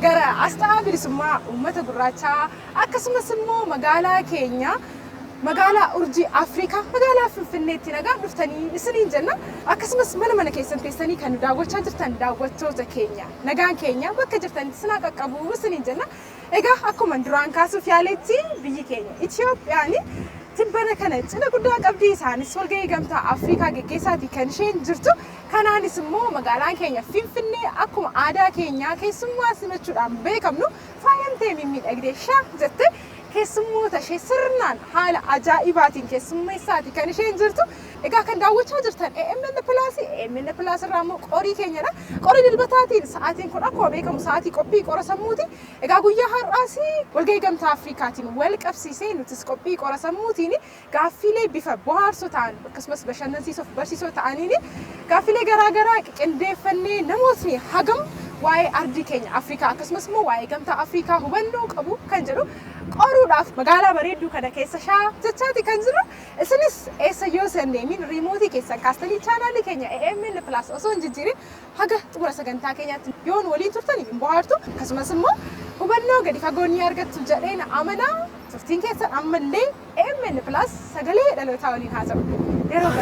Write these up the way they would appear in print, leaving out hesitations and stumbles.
gara asxaa bilisummaa uummata gurraachaa akkasumas immoo magaalaa keenya magaalaa urjii Afrikaa magaalaa Finfinneetti nagaan dhuftanii isiniin jenna akkasumas mana keessan teessanii kan daawwachaa jirtan daawwattoota keenya nagaan keenya bakka jirtanitti isin qaqqabu isiniin jenna egaa akkuma duraan kaasuuf yaaletti biyyi keenya Itoophiyaani tibbana kana cina guddaa qabdii isaanis walgahii gamtaa Afrikaa geggeessaatii kan isheen jirtu kanaanis immoo magaalaan keenya Finfinnee akkuma aadaa keenya keessummaa simachuudhaan beekamnu faayamtee mimmiidhagdee shaa jettee keessummoota ishee sirnaan haala ajaa'ibaatiin keessummeessaatii kan isheen jirtu egaa kan daawwachaa jirtan AMN Plus irraa immoo qorii keenyadha qorii dilbataatiin sa'aatiin kun akkuma beekamu sa'aatii qophii qora sammuuti egaa guyyaa har'aas walgahii gamtaa Afrikaatiin wal qabsiisee nutis qophii qora sammuutiin gaaffiilee bifa bohaarsoo ta'an akkasumas bashannansiisoo barsiisoo ta'aniin gaaffiilee garaagaraa qindeeffannee namootni hagam waa'ee ardii keenya Afrikaa akkasumas immoo waa'ee gamtaa Afrikaa hubannoo qabu kan jedhu qoruudhaaf magaalaa bareedduu kana keessa shaa jechaati kan jiru isinis eessa yoo sandeemin riimootii keessan kaastanii chaanaalii keenya AMN Plus osoo hin jijjiirin haga xumura sagantaa keenyaatti yoon waliin turtanii hin bohaartu akkasumas immoo hubannoo gadi fagoonni argattu jedheen amanaa turtiin keessan ammallee AMN Plus sagalee dhalootaa waliin haasa'u yeroo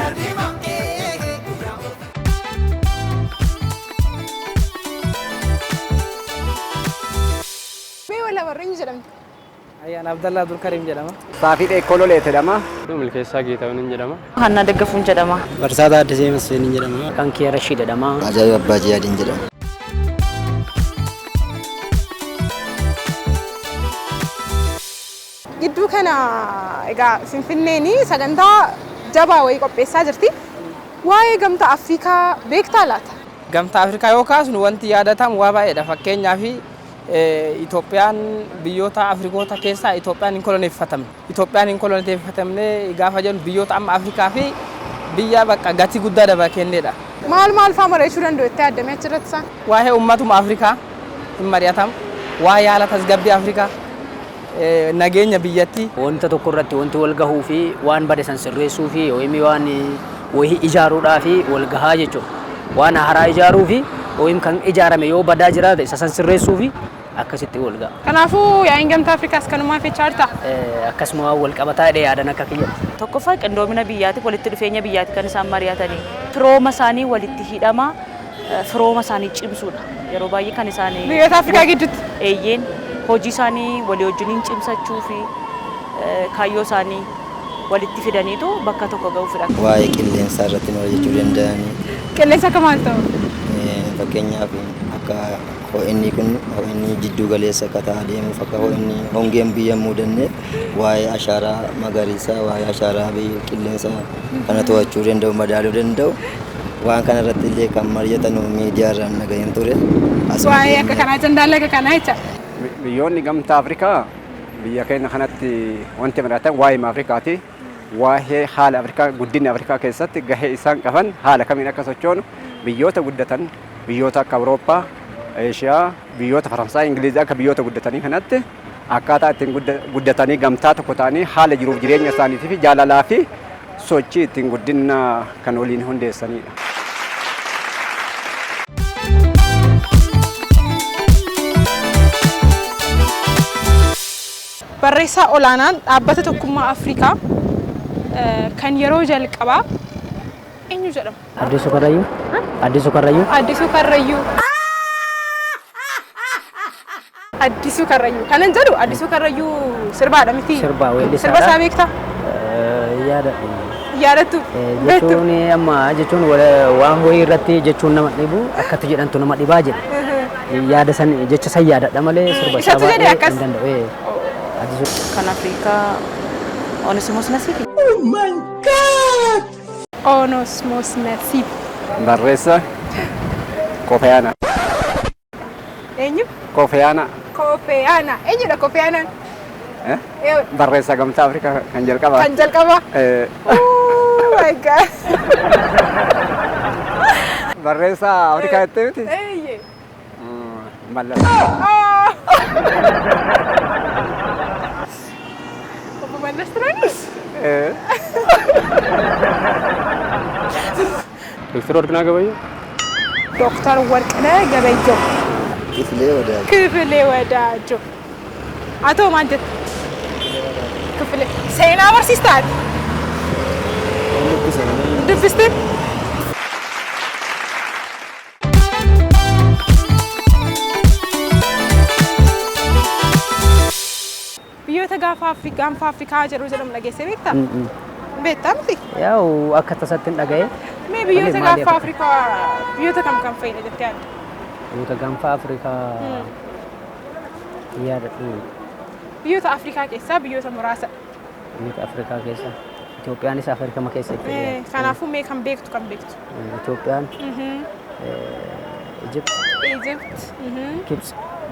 wala warreen jedhamtu Ayaan Abdallah Abdul Karim jedhama. Saafii Ekoloolee jedhama. Milkeessaa Geetahuun jedhama. Hanna Daggafuun jedhama. Barsaata Addisee Masfeen jedhama. Kankee Rashid jedhama. Ajaa'ib Abbaa Jiyaadiin jedhama. gidduu kana egaa Finfinneeni sagantaa jabaa wayii qopheessaa jirti. Waa'ee gamtaa Afrikaa beektaa laata? Gamtaa Afrikaa yoo kaasnu wanti yaadatamu waa baay'eedha. Fakkeenyaaf Itoophiyaan biyyoota Afrikoota keessaa Itoophiyaan hin koloneeffatamne. Itoophiyaan hin koloneeffatamne gaafa jennu biyyoota amma Afrikaa fi biyya bakka gatii guddaa daba kenneedha. Maal fa'aa mari'achuu danda'u itti addamee achirratti isaan? Waa'ee uummatuma Afrikaa hin mari'atamu. Waa'ee haala tasgabbii Afrikaa nageenya biyyattii. Wanta tokko irratti wanti wal gahuu fi waan bade san sirreessuu fi OIM waan wayii ijaaruudhaa fi wal gahaa jechuudha. Waan haaraa ijaaruu fi OIM kan ijaarame yoo badaa jiraate isa san sirreessuu fi akkasitti wal gaha. Kanaafuu yaa'iin gamtaa Afrikaas kanumaa fechaa jirta? Akkasuma wal qabataa yaadan akka kiyya. Tokkoffaa qindoomina biyyaatiif walitti dhufeenya biyyaati kan isaan mari'atanii firooma isaanii walitti hidhama firooma isaanii cimsuudha. Yeroo baay'ee kan isaanii biyyoota Afrikaa gidduutti eeyyeen hojii isaanii walii wajjiniin cimsachuu fi kaayyoo isaanii walitti fidaniitu bakka tokko ga'uu fedhan. Waa'ee qilleensaa irratti mari'achuu danda'anii. Qilleensa akka maal ta'u? Fakkeenyaaf akka ho'inni kun ho'inni jiddu galeessa akka ta'aa deemuuf akka ho'inni hongeen biyya mudanne waa'ee ashaaraa magariisaa waa'ee ashaaraa qilleensaa kana to'achuu danda'u madaaluu danda'u waan kana irratti illee kan mari'atan miidiyaa irraan dhagayan ture. Waa'ee akka kanaa jandaalee akka kanaa jecha. Biyyoonni gamtaa Afrikaa biyya keenya kanatti wanti mari'atan waa'ee Afrikaati. Waa'ee haala Afrikaa guddinni Afrikaa keessatti gahee isaan qaban haala kamiin akka sochoonu biyyoota guddatan biyyoota akka Awurooppaa, Eeshiyaa, biyyoota Faransaay, Ingilizii akka biyyoota guddatanii kanatti akkaataa ittiin guddatanii gamtaa tokko ta'anii haala jiruuf jireenya isaaniitii fi jaalalaa fi sochii ittiin guddina kan waliin hundeessanidha. Barreessaa olaanaan dhaabbata tokkummaa Afrikaa kan yeroo jalqabaa eenyu jedhama? Addisuu Karrayyuu. Addisuu Karrayyuu. Addisuu Karrayyuu. Addisuu Karrayyuu. Kanan jedhu Addisuu Karrayyuu sirbaadha miti? Sirbaa weellisaa. Sirba isaa beektaa? Yaadattu. Jechuun amma jechuun waan wayii irratti jechuun nama dhibu akkatti jedhantu nama dhibaa jedha. Yaada san jecha san yaadadha malee sirba isaa baay'ee hin danda'u. Kan Afrikaa Onesmos Nasiib. Oh my God! Onesmos Nasiib. Barreessa Kofi Annan. Eenyu? Kofi Annan. Kofi Annan. Eenyudha Kofi Annan? Barreessa gamtaa Afrikaa kan jalqabaa. Kan jalqabaa? Oh my God! Barreessa Afrikaa jettee miti? Eeyyee. Mallas. Obbo Mallas Turanis? Doktor Warqinaa Gabayyoo. Doktor Warqinaa Gabayyoo. Kifilee wadaaju. Kifilee wadaaju. Atoo maal jette? Kifilee. Seenaa barsiistaati? Dubbiste? Biyyoota gaanfa Afrikaa jedhamu dhageessee beektaa? Beektaa miti? Yaa'u akka tasatti hin dhaga'e. Mee biyyoota gaanfa Afrikaa biyyoota kam fa'idha jettee yaadda? Biyyoota gaanfa Afrikaa yaadadhu. Biyyoota Afrikaa keessaa biyyoota muraasa. Biyyoota Afrikaa keessa. Itoophiyaanis Afrikama keessa jirti. Kanaafuu mee kan beektu? Itoophiyaan. Egypt.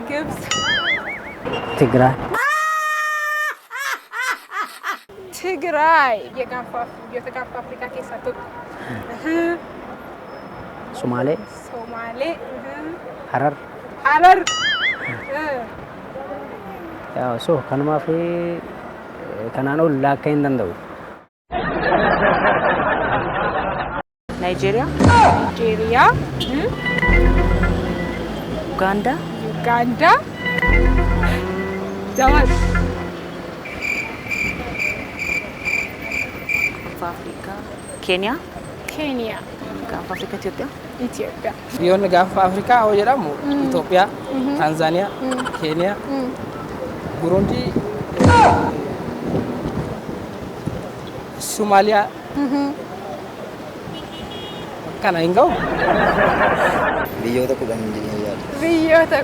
Gibs. Tigraay. Tigraay biyyoota gaanfa Afrikaa keessaa tokko. Somaalee. Harar. Yaa so kanumaaf kanaan ol laakka hin danda'u. Nigeria. Uganda. Jawab. Afrika. Kenya. Gaanfa Afrika Itoophiyaa. Biyyoonni gaanfa Afrikaa hoo jedhamu Itoophiyaa, Tanzaaniyaa, Keeniyaa, Burundii, Somaaliyaa. Kana hin ga'u? Biyyoota 10 jedhee yaada. Biyyoota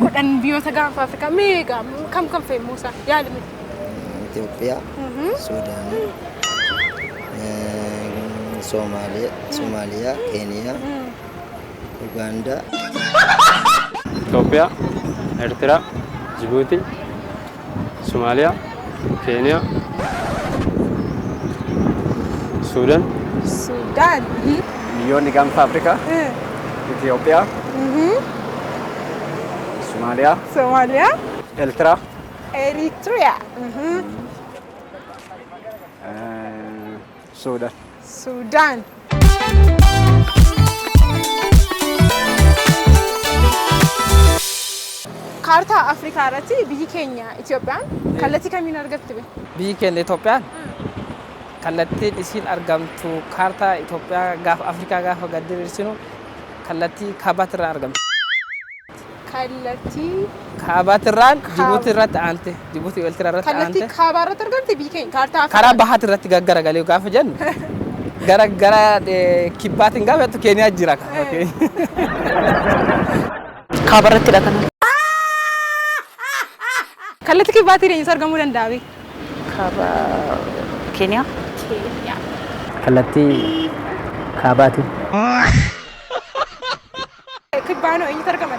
10 biyyoota gaanfa Afrikaa meeqa kam fe'e Muusaa yaadame? Itoophiyaa, Suudaan, Somaaliyaa, Keeniyaa, Ugaandaa. Itoophiyaa, Eertiraa, Jibuutii, Somaaliyaa, Keeniyaa, Suudaan. Biyyoonni gaanfa Afrikaa Itoophiyaa, Somaaliyaa, Eertiraa, Suudaan. Kaartaa Afrikaa irratti biyyi keenya Itoophiyaan kallattii kamiin argamti? Biyyi keenya Itoophiyaan kallattiin isiin argamtu kaartaa Itoophiyaa gaafa Afrikaa gaafa gad diriirsinu kallattii kaabatirraa argamti. Kallattii kaabatirraan Jibuutii irratti aante Jibuutii Eertiraa irratti aante. Kallattii kaabaa irratti argamti biyyi keenya kaartaa Afrikaa. Karaa bahaati irratti gaggara gaafa jennu gara kibbaatiin gaafa jettu Keeniyaa jira. Kaaba irrattidha kan. Kallattii kibbaatiin eenyutu argamuu danda'a? Kaaba Kenya. Kallattii kaabaati. Kibbaan eenyutu argama?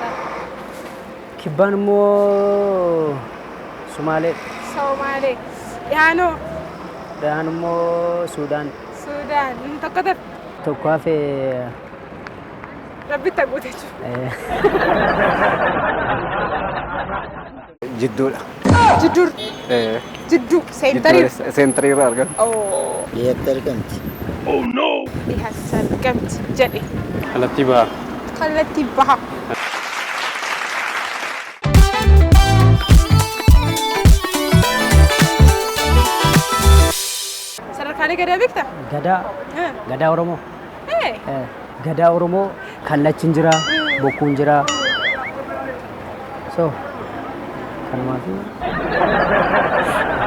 Kibbaan immoo Somaalee. Dhihaan immoo Suudaan. Tokko hafee Rabbitti haguute jechuudha. Jidduudha. Jidduu seentarii. Seentarii irraa argamu. Dhiyeetti argamti. Dhiyeetti argamti jedhe. Kallattii baha. Sadarkaalee gadaa beektaa? Gadaa Oromoo. Gadaa Oromoo kallachiin jira, bokkuun jira. So kanumaafi.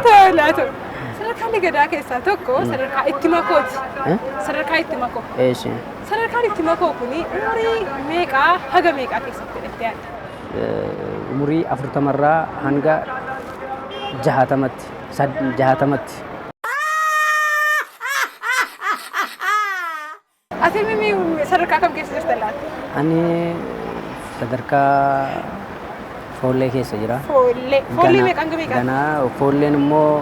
Tolaatu. Sadarkaalee gadaa keessaa tokko sadarkaa itti makooti. Sadarkaa itti makoo. Sadarkaan itti makoo kuni umurii meeqaa haga meeqaa keessatti hidhattee yaadda? Umurii 40 irraa hanga 60tti. Ati mimi sadarkaa kam keessa jirta laata? Ani sadarkaa foollee keessa jira. Foollee meeqa hanga meeqa? Ganaa foolleen immoo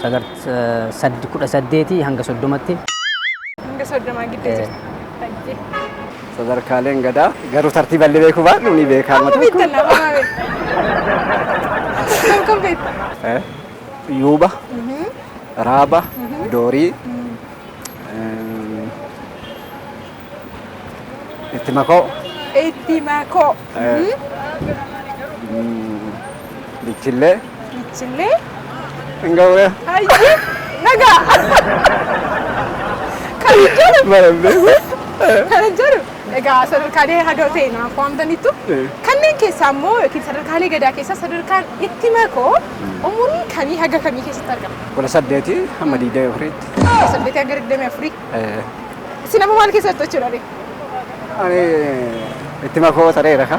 18 hanga 30tti. Hanga 30 gidduu jirta. Sadarkaaleen gadaa garuu tartiiballee beekuu baadhu ni beekama. Kam beekta? Yuuba, Raaba, Doorii, itti makoo. Ittimako. Bichillee. Bichillee. Engawee. Ayyi. Naga. Kan jiru. Marambe. Kan jiru. Egaa sadarkaalee haga ta'e naaf waamtanitu. Kanneen keessaa immoo yookiin sadarkaalee gadaa keessaa sadarkaan Ittimako umurii kamii haga kamii keessatti argama? 18 hamma 24tti. 18 haga 24. Isin amma maal keessatti hojjechuudha? Ani Ittimako tareera ka.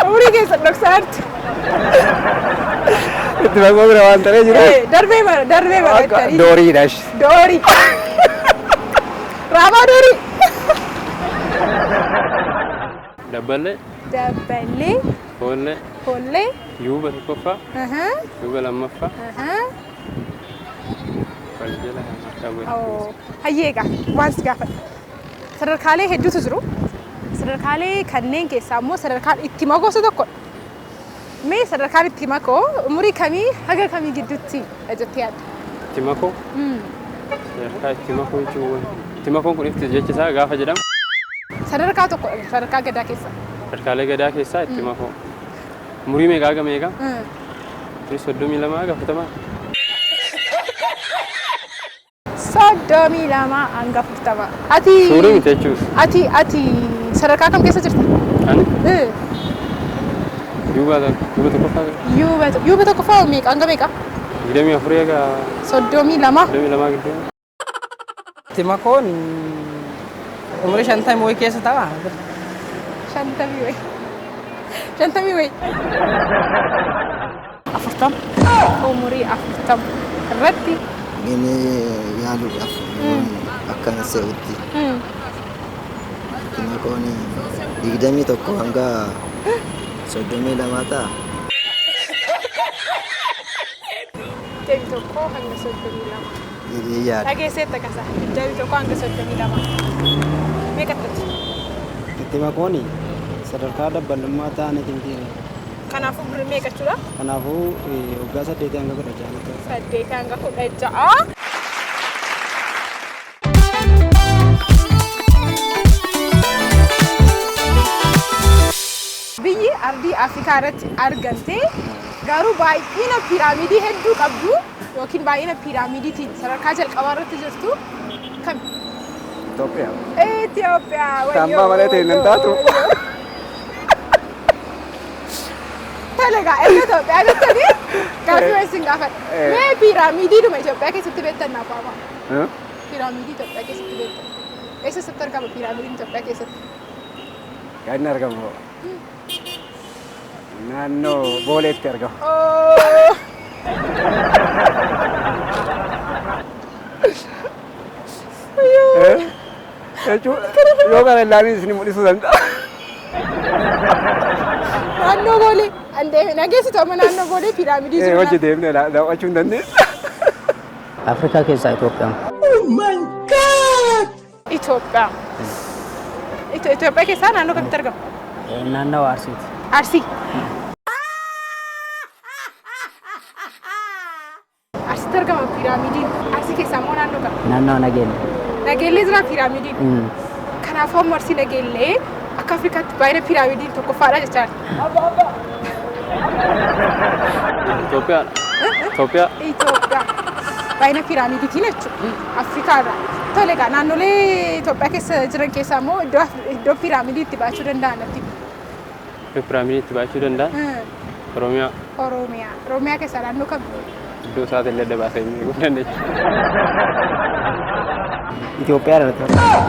Umurii keessatti dhoksaartu. Ittimako bira waan taree jira. Darbee barattanii. Dooriidhaash. Doorii. Raabaa doorii. Dabbalee. Dabbalee. Hoollee. Hoollee. Yuuba tokkoffaa. Yuuba lammaffaa. Faljala Oh, hayyeega waan si gaafadha. Sadarkaalee hedduutu jiru. Sadarkaalee kanneen keessaa immoo sadarkaan Ittimako gosa tokkodha. Mee sadarkaan Ittimako umurii kamii haga kamii gidduutti jettee yaadda? Ittimako. Sadarkaa Ittimako jechuun Ittimakoon kun ifti jechi isaa gaafa jedhamu. Sadarkaa tokko sadarkaa gadaa keessaa. Sadarkaalee gadaa keessaa Ittimako. Umurii meeqa haga meeqa? 32 haga 40. 32 hanga 40. Ati Suurii miti jechuus. Ati sadarkaa kam keessa jirta? Ani? Yuuba tokkoffaa. Yuuba tokkoffaa meeqa hanga meeqa? 24 haga 32 gidduu. Ittimakoon umurii 50 wayii keessa ta'a. 50 wayii. 50 wayii. 40. Umurii 40 irratti. Gini yaaluudhaaf akkana se'utti. Ittimakoon 21 hanga 32 ta'a. 21 hanga 32. Jedhee yaada. Dhageesseetta kasa. 21 hanga 32. Meeqa taati? Ittimakoon sadarkaa dabbalummaa ta'anii timtiire. Kanaafuu birrii meeqa jechuudha? Kanaafuu waggaa 8 hanga 16. 8 hanga 16. Biyyi ardii Afrikaa irratti argamtee garuu baay'ina piiraamiidii hedduu qabdu yookiin baay'ina piiraamiidiitiin sadarkaa jalqabaa irratti jirtu kam? Itoophiyaa. Itoophiyaa. Tambaa malee ta'e nan taatu. Talaga Itoophiyaa jettanii gaaffii wayii gaafadha. Mee piiraamiidiidhuma Itoophiyaa keessatti beektan naaf waama. Piiraamiidii Itoophiyaa keessatti beektan. Eessatti argama piiraamiidiin Itoophiyaa keessatti? Kan inni argamu naannoo Booleetti argama. Yoo kana ilaalin isin mul'isuu danda'a. Naannoo Boolee. Andeeme nageessitu amma naannoo Boolee piiraamiidii jiru. Hojii deemnee daawwachuu hin dandeessu. Afrikaa keessaa Itoophiyaan. Oh my God! Itoophiyaa. Itoophiyaa keessaa naannoo kamitti argama? Naannoo Arsiiti. Arsii. Arsiitti argama piiraamiidiin. Arsii keessaa immoo naannoo kam? Naannoo Nageelle. Nageellee jira piiraamiidiin. Kanaafuu amma Arsii Nageellee akka Afrikaatti baay'ina piiraamiidiin tokkoffaadha jechaadha. Itoophiyaa. Baay'ina piiraamiidiitiin jechuudha. Afrikaadha. Tole egaa naannolee Itoophiyaa keessa jiran keessaa immoo iddoo piiraamiidii itti baachuu danda'an natti. Iddoo piiraamiidii itti baachuu danda'an? Oromiyaa. Oromiyaa keessaa naannoo kam? Iddoo isaati illee adda baasee hin beekuu dandeenya. Itoophiyaa irratti.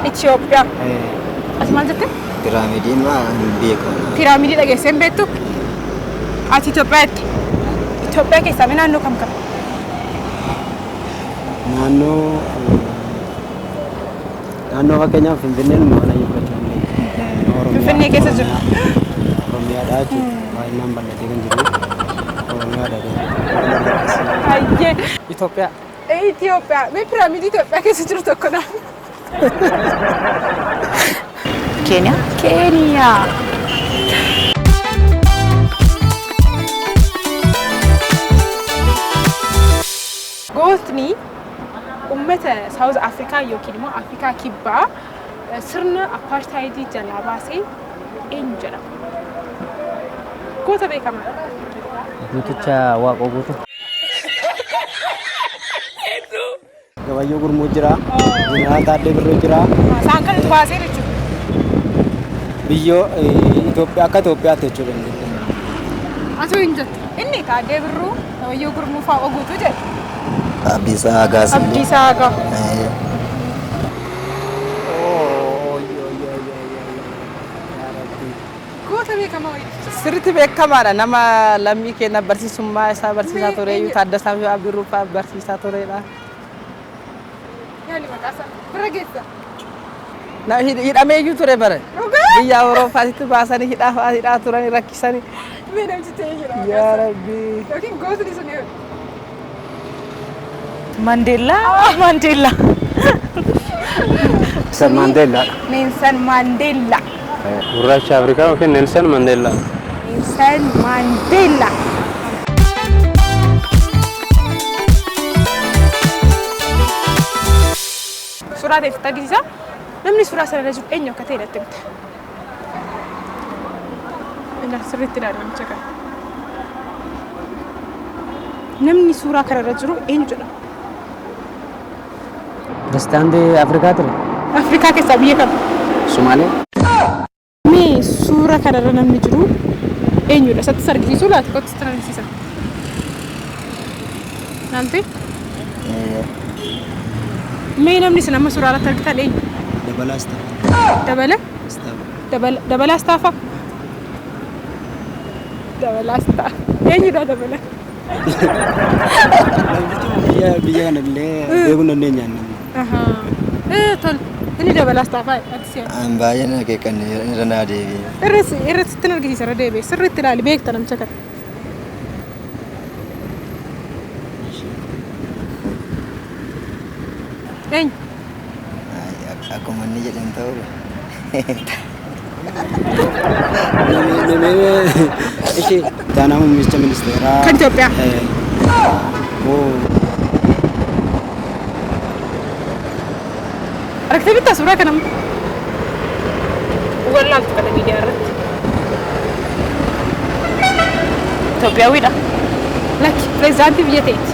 Itoophiyaa. As maal jette? Piraamiidiin maa hin beekamu. Piraamiidii dhageessee hin beektu? Ati Itoophiyaatti. Itoophiyaa keessaa naannoo kam kam? Naannoo fakkeenyaaf Finfinneen mana fudhachuu dandeenya. Finfinnee keessa jiru. Oromiyaadha jechuudha. Baay'inaan bal'atee kan jiru. Oromiyaadha Hayyee. Itoophiyaa. Itoophiyaa. Mee piraamiidii Itoophiyaa keessa jiru tokko dha. Kenya. Kenya. Gootni uummata South Afrikaa yookiin immoo Afrikaa kibbaa sirna apartheidii jalaa baasee eenyu jedhama? Goota beekamaa. Guuticha Waaqoo guutu. Gabayyoo Gurmuu jira. Jeneraal Taaddee Birruu jira. Isaan kan baasee jechuudha. Biyyoo Itoophiyaa akka Itoophiyaatti jechuudha. Asoo hin jettu. Inni Taaddee Birruu Gabayyoo Gurmuu fa'aa guutuu jedha. Abdiisaa Hagaas. Abdiisaa Hagaa. Goota beekamaa wayii. Sirriitti beekamaadha. Nama lammii keenya barsiisummaa isaa barsiisaa ture. Taaddasaa fi Abdii Ruufaa barsiisaa turedha. Yaali maqaasaa bira geessa. Hidhameeyyuu ture bara. Biyya Awuroopaatti baasanii hidhaa turanii rakkisanii. Mee namichi ta'ee jira. Yaa Rabbi. Yookiin gootni sun yoo. Mandela. Mandela. Nelson Mandela. Nelson Mandela. Gurraacha Afrikaa yookiin Nelson Mandela. Nelson Mandela. Suuraa ta'e agarsiisa. Namni suuraa sana irra jiru eenyu akka ta'e natti himte. Ina sirriitti ilaalaa namicha kana. Namni suuraa kana irra jiru eenyu jedhama? Pirezidaantii Afrikaa ture. Afrikaa keessaa biyya kam? Sumaalee. Mee suura kana irra namni jiru eenyudha? Isatti argisiisuu laata? Kottu itti argisiisa. Naamte? Mee namni isin amma suuraa irratti argitan eenyu? Dabalaa Astaa. Dabala? Dabala Astaafa? Dabala Astaa. Eenyudha dabala? Biyya kana illee beekuu dandeenya. Tol. Ini dabala Astaafa ati si'a. Baay'een akeekan irra naa deebi'e. Irratti itti argisiisa irra deebi'e. Sirriitti ilaali beekta namicha kana. Eenyu? Akkuma inni jedhan ta'uu. Ishee taanaa muummicha ministeeraa. Kan Itoophiyaa. Argitee bittaa suuraa kana wallaaltu kana miidiyaa irratti. Itoophiyaawidha. Lakki pirezidaantii biyya ta'eeti.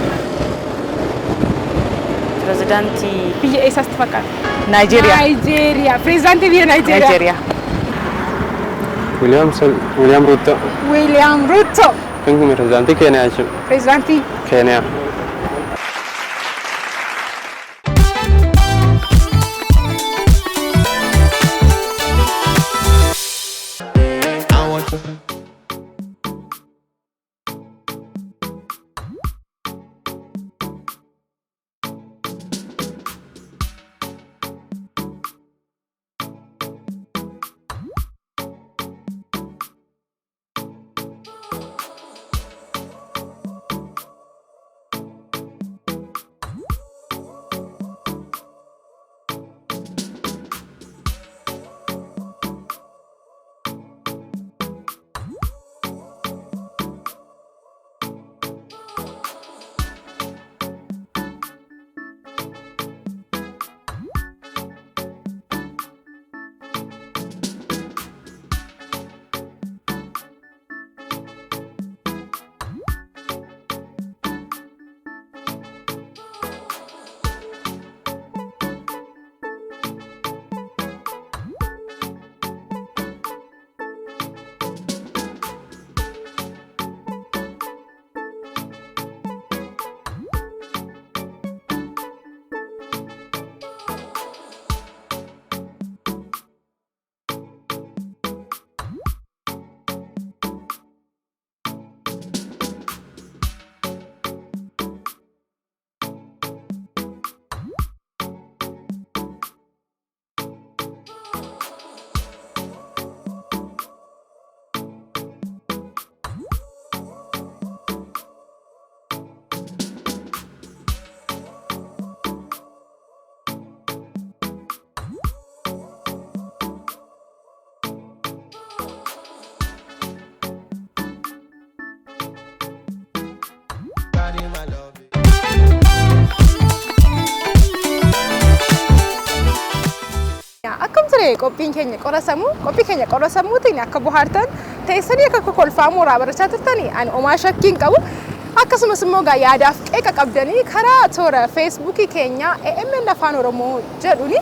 Pirezidaantii Biyya eessaatti fakkaata? Naayijeeriyaa. Naayijeeriyaa. Pirezidaantii biyya Naayijeeriyaa. Naayijeeriyaa. William Ruto. William Ruto. Kan pirezidaantii Keeniyaa jechuudha. Pirezidaantii Keeniyaa. ture qophiin keenya qorasamu qophii keenya qorasamuutiin akka bohaartan teessanii akka kolfaa mooraa barachaa turtanii ani omaa shakkiin qabu akkasumas immoo gaa yaadaaf qeeqa qabdanii karaa toora feesbuukii keenya AMN Afaan Oromoo jedhuuni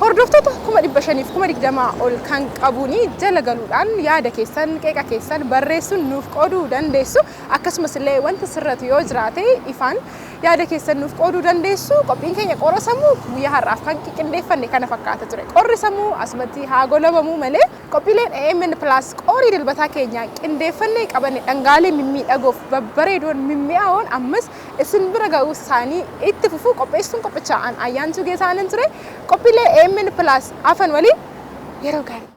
hordoftoota 520 ol kan qabuuni jala galuudhaan yaada keessan qeeqa keessan barreessuun nuuf qooduu dandeessu akkasumas illee wanta sirratu yoo jiraate ifaan yaada keessan nuuf qooduu dandeessu qophiin keenya qorasamuu guyyaa har'aaf kan qindeeffanne kana fakkaata ture qorasamuu asumatti haa golabamu malee qophiileen AMN Plus qorii dilbataa keenya qindeeffannee qabanne dhangaalee mimmiidhagoof babbareedoon mimmi'aawoon ammas isin bira ga'uu isaanii itti fufuu qopheessuun qophichaan ayyaantuu geessaanin ture qophiilee AMN Plus afan waliin yeroo gaarii